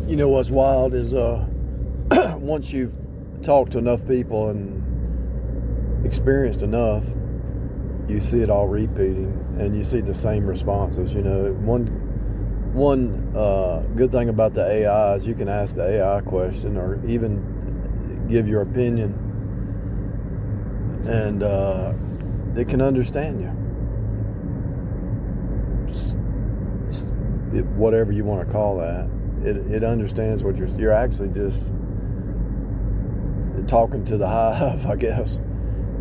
You know what's wild is once you've talked to enough people and experienced enough, you see it all repeating, and you see the same responses. You know, one good thing about the AI is you can ask the AI a question or even give your opinion, and it can understand you. Whatever you want to call that, it understands what you're actually just talking to the hive, I guess.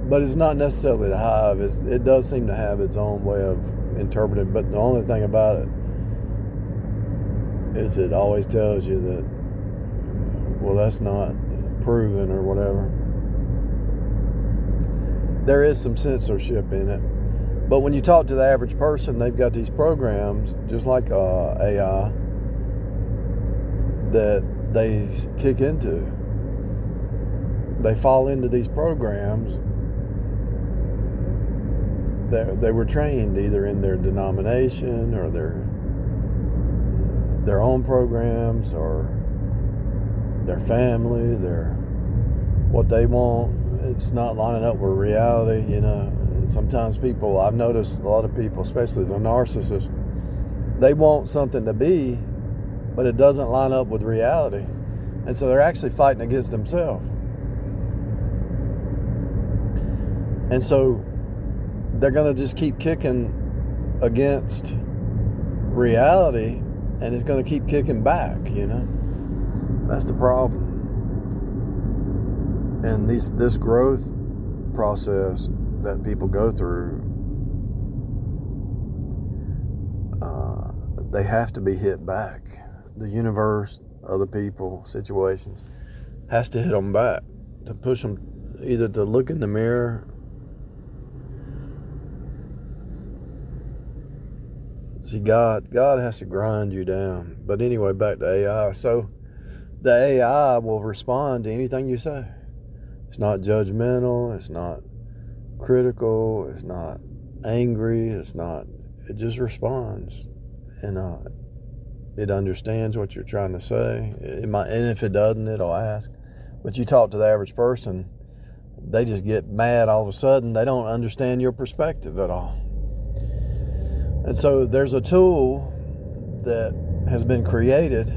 But it's not necessarily the hive. It does seem to have its own way of interpreting. But the only thing about it is it always tells you that, well, that's not proven or whatever. There is some censorship in it. But when you talk to the average person, they've got these programs, just like AI, that they kick into. They fall into these programs. They were trained either in their denomination or their own programs or their family, what they want. It's not lining up with reality, you know. Sometimes people, I've noticed a lot of people, especially the narcissists, they want something to be, but it doesn't line up with reality. And so they're actually fighting against themselves. And so they're going to just keep kicking against reality, and it's going to keep kicking back, you know. That's the problem. And this growth process that people go through, they have to be hit back. The universe, other people, situations, has to hit them back to push them either to look in the mirror. See, God has to grind you down. But anyway, back to AI. So the AI will respond to anything you say. It's not judgmental. It's not critical. It's not angry. It just responds. And it understands what you're trying to say. And if it doesn't, it'll ask. But you talk to the average person, they just get mad all of a sudden. They don't understand your perspective at all. And so there's a tool that has been created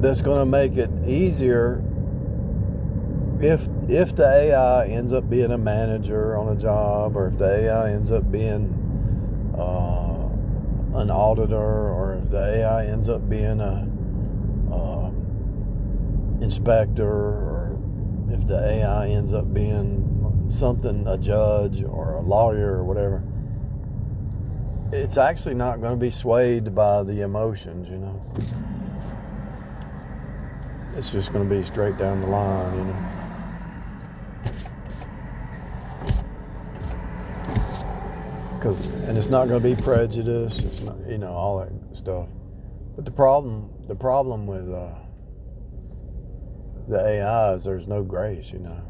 that's going to make it easier if the AI ends up being a manager on a job, or if the AI ends up being an auditor, or if the AI ends up being a inspector, or if the AI ends up being something, a judge or a lawyer or whatever. It's actually not going to be swayed by the emotions, you know. It's just going to be straight down the line, you know. And it's not going to be prejudice. It's not, you know, all that stuff. But the problem with the AI is there's no grace, you know.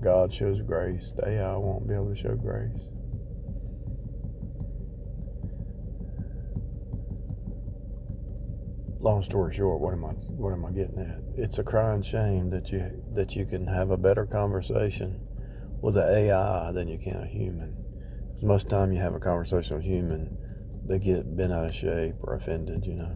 God shows grace. The AI won't be able to show grace. Long story short, what am I getting at? It's a crying shame that you can have a better conversation with an AI than you can a human. Because most of the time you have a conversation with a human, they get bent out of shape or offended, you know.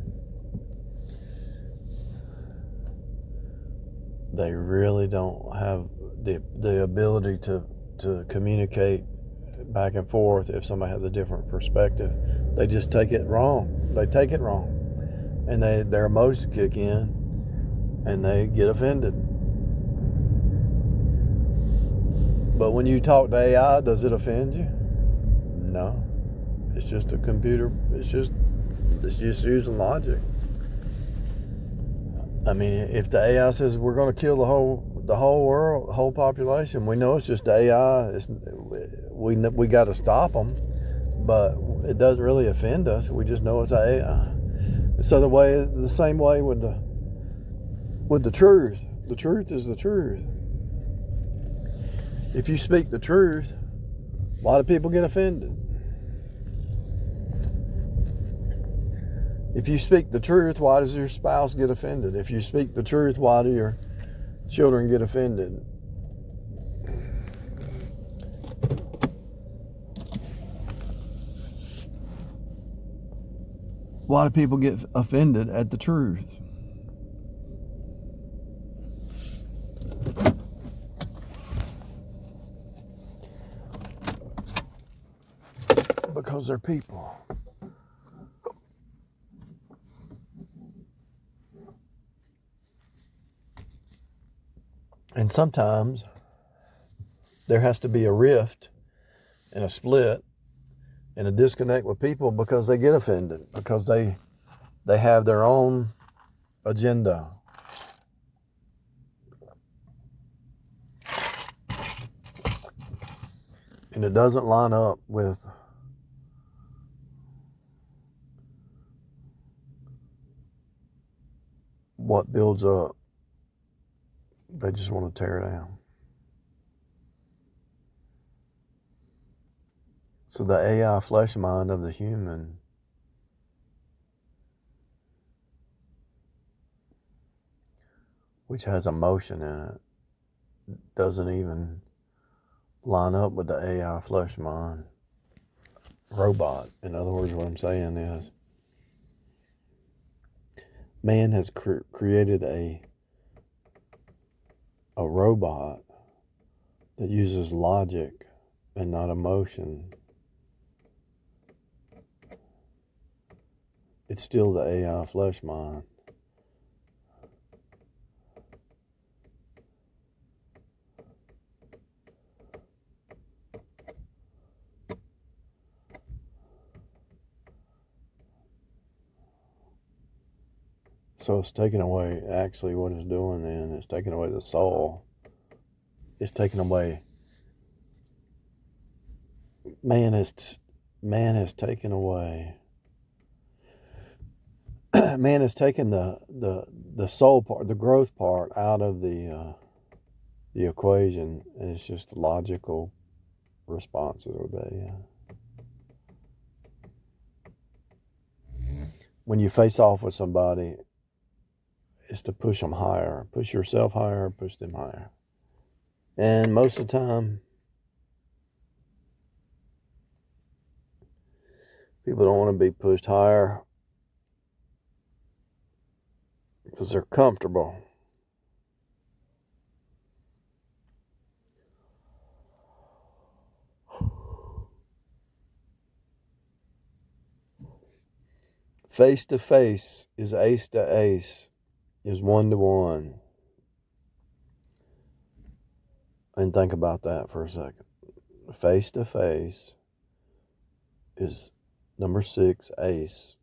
They really don't have the ability to communicate back and forth if somebody has a different perspective. They just take it wrong. They take it wrong. And their emotions kick in, and they get offended. But when you talk to AI, does it offend you? No. It's just a computer. It's just using logic. I mean, if the AI says we're going to kill the whole world, the whole population, we know it's just AI. We got to stop them, but it doesn't really offend us. We just know it's AI. So the same way with the truth. The truth is the truth. If you speak the truth, why do people get offended? If you speak the truth, why does your spouse get offended? If you speak the truth, why do your children get offended? Why do people get offended at the truth? Because they're people. And sometimes there has to be a rift and a split and a disconnect with people because they get offended, because they have their own agenda. And it doesn't line up with what builds up. They just want to tear down. So the AI flesh mind of the human which has emotion in it, doesn't even line up with the AI flesh mind robot. In other words, what I'm saying is man has created a robot that uses logic and not emotion. It's still the AI flesh mind. So it's taking away, actually what it's doing then is taking away the soul. It's taking away, man has taken away, man has taken the soul part, the growth part out of the equation, and it's just logical responses of that. When you face off with somebody, it's to push them higher. Push yourself higher, push them higher. And most of the time, people don't want to be pushed higher because they're comfortable. Face to face is ace to ace, is 1-to-1. And think about that for a second. Face to face is number 6, ace.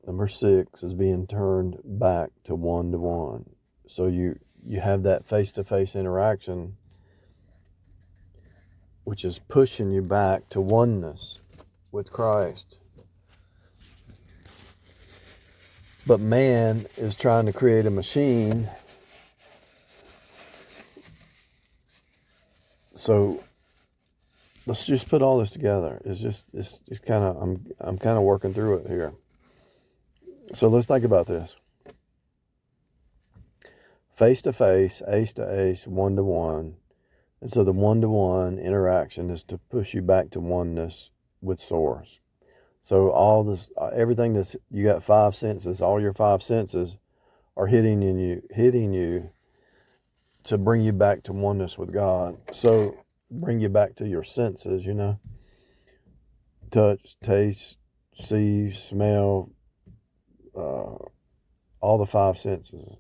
Number 6 is being turned back to 1-to-1. So you have that face-to-face interaction, which is pushing you back to oneness with Christ. But man is trying to create a machine. So let's just put all this together. It's kind of, I'm kind of working through it here. So let's think about this. Face to face, ace to ace, 1-to-1. And so the 1-to-1 interaction is to push you back to oneness with Source. So all this, everything that's, you got 5 senses, all your 5 senses are hitting you to bring you back to oneness with God. So bring you back to your senses, touch, taste, see, smell, all the 5 senses.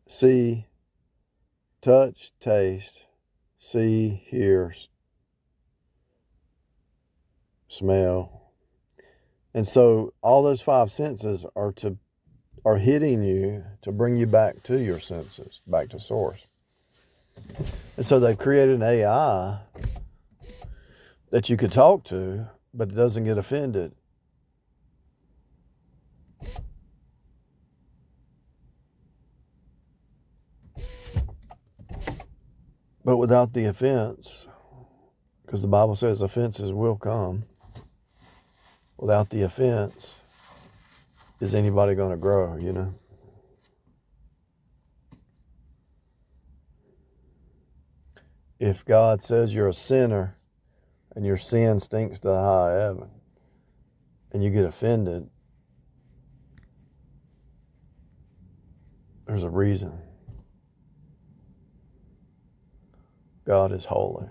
See, touch, taste, see, hear, smell. And so all those 5 senses are hitting you to bring you back to your senses, back to Source. And so they've created an AI that you could talk to, but it doesn't get offended. But without the offense, because the Bible says offenses will come, without the offense, is anybody going to grow, you know? If God says you're a sinner and your sin stinks to high heaven and you get offended, there's a reason. God is holy.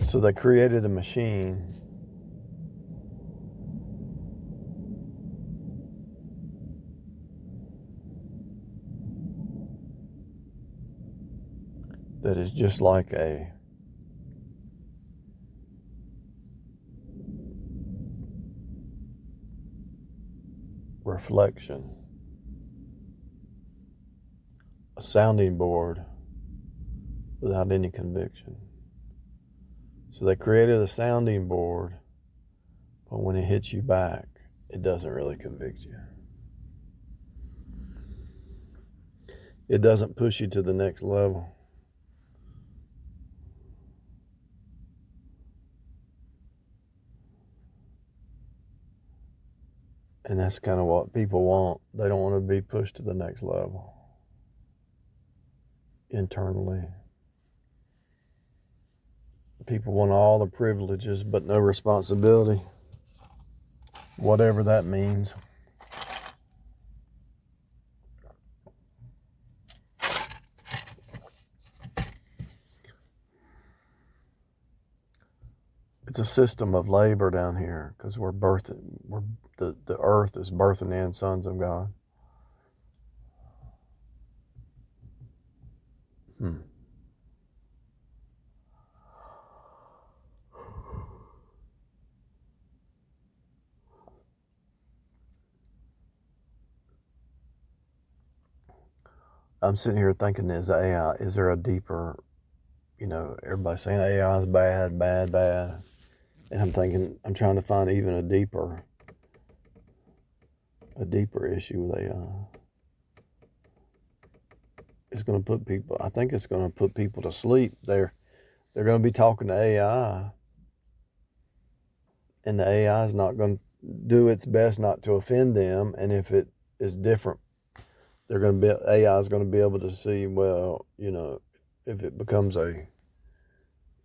So they created a machine that is just like a reflection, a sounding board without any conviction. So they created a sounding board, but when it hits you back, it doesn't really convict you. It doesn't push you to the next level. And that's kind of what people want. They don't want to be pushed to the next level internally. People want all the privileges but no responsibility, whatever that means. It's a system of labor down here because the earth is birthing in sons of God. I'm sitting here thinking, is there a deeper, everybody's saying AI is bad. And I'm thinking, I'm trying to find even a deeper issue with AI. It's going to put people, I think it's going to put people to sleep. They're going to be talking to AI, and the AI is not going to do its best not to offend them. And if it is different, AI is going to be able to see, well, if it becomes a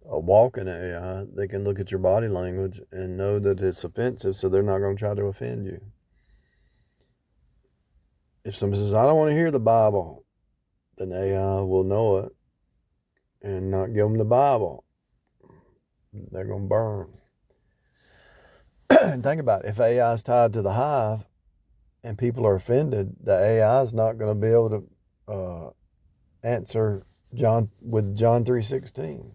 walking AI, they can look at your body language and know that it's offensive, so they're not going to try to offend you. If somebody says, I don't want to hear the Bible, then AI will know it and not give them the Bible. They're going to burn. And think about it. If AI is tied to the hive and people are offended, the AI is not going to be able to answer John 3:16.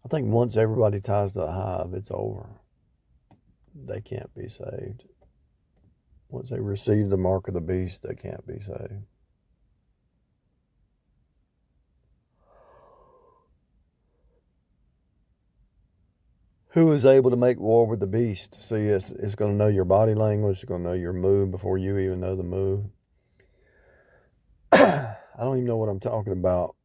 I think once everybody ties to the hive, it's over. They can't be saved. Once they receive the mark of the beast, they can't be saved. Who is able to make war with the beast? See, it's going to know your body language. It's going to know your mood before you even know the mood. I don't even know what I'm talking about.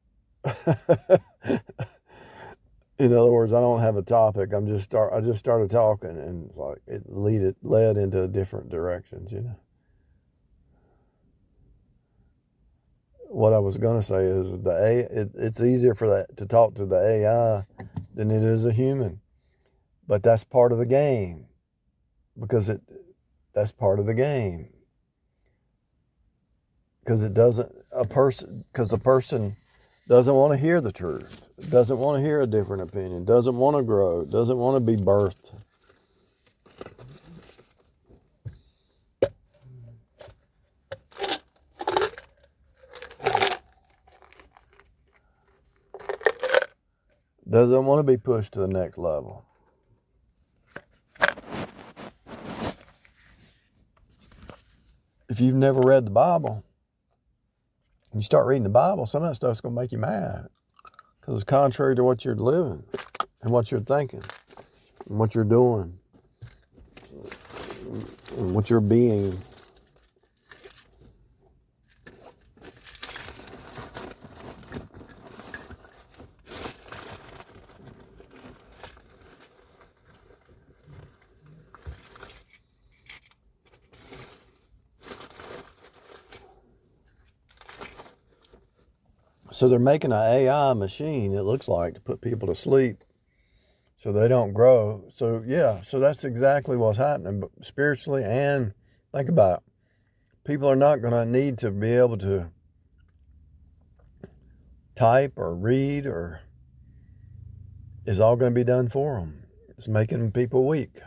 In other words, I don't have a topic. I just started talking, and it's like it led into different directions. What I was going to say is it's easier to talk to the AI than it is a human. But that's part of the game, because that's part of the game. Because a person doesn't want to hear the truth, doesn't want to hear a different opinion, doesn't want to grow, doesn't want to be birthed. Doesn't want to be pushed to the next level. If you've never read the Bible, and you start reading the Bible, some of that stuff's going to make you mad, because it's contrary to what you're living and what you're thinking and what you're doing. what you're being. So they're making an AI machine, it looks like, to put people to sleep so they don't grow. So yeah, so that's exactly what's happening. But spiritually, and think about it, people are not going to need to be able to type or read, or it's all going to be done for them. It's making people weak.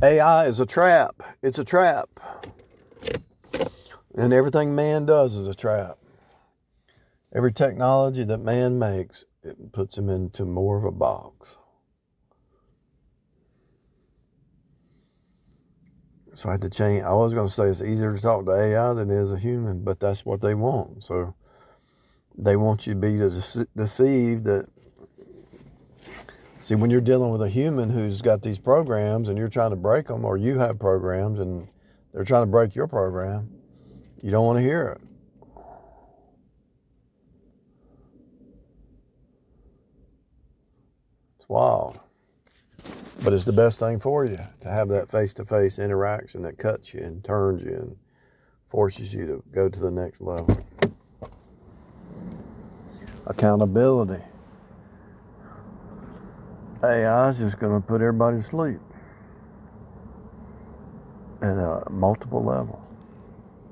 AI is a trap. It's a trap. And everything man does is a trap. Every technology that man makes, it puts him into more of a box. So I had to change. I was going to say it's easier to talk to AI than it is a human, but that's what they want. So they want you to be deceived that. See, when you're dealing with a human who's got these programs and you're trying to break them, or you have programs and they're trying to break your program, you don't want to hear it. It's wild. But it's the best thing for you to have that face-to-face interaction that cuts you and turns you and forces you to go to the next level. Accountability. AI is just going to put everybody to sleep at a multiple level.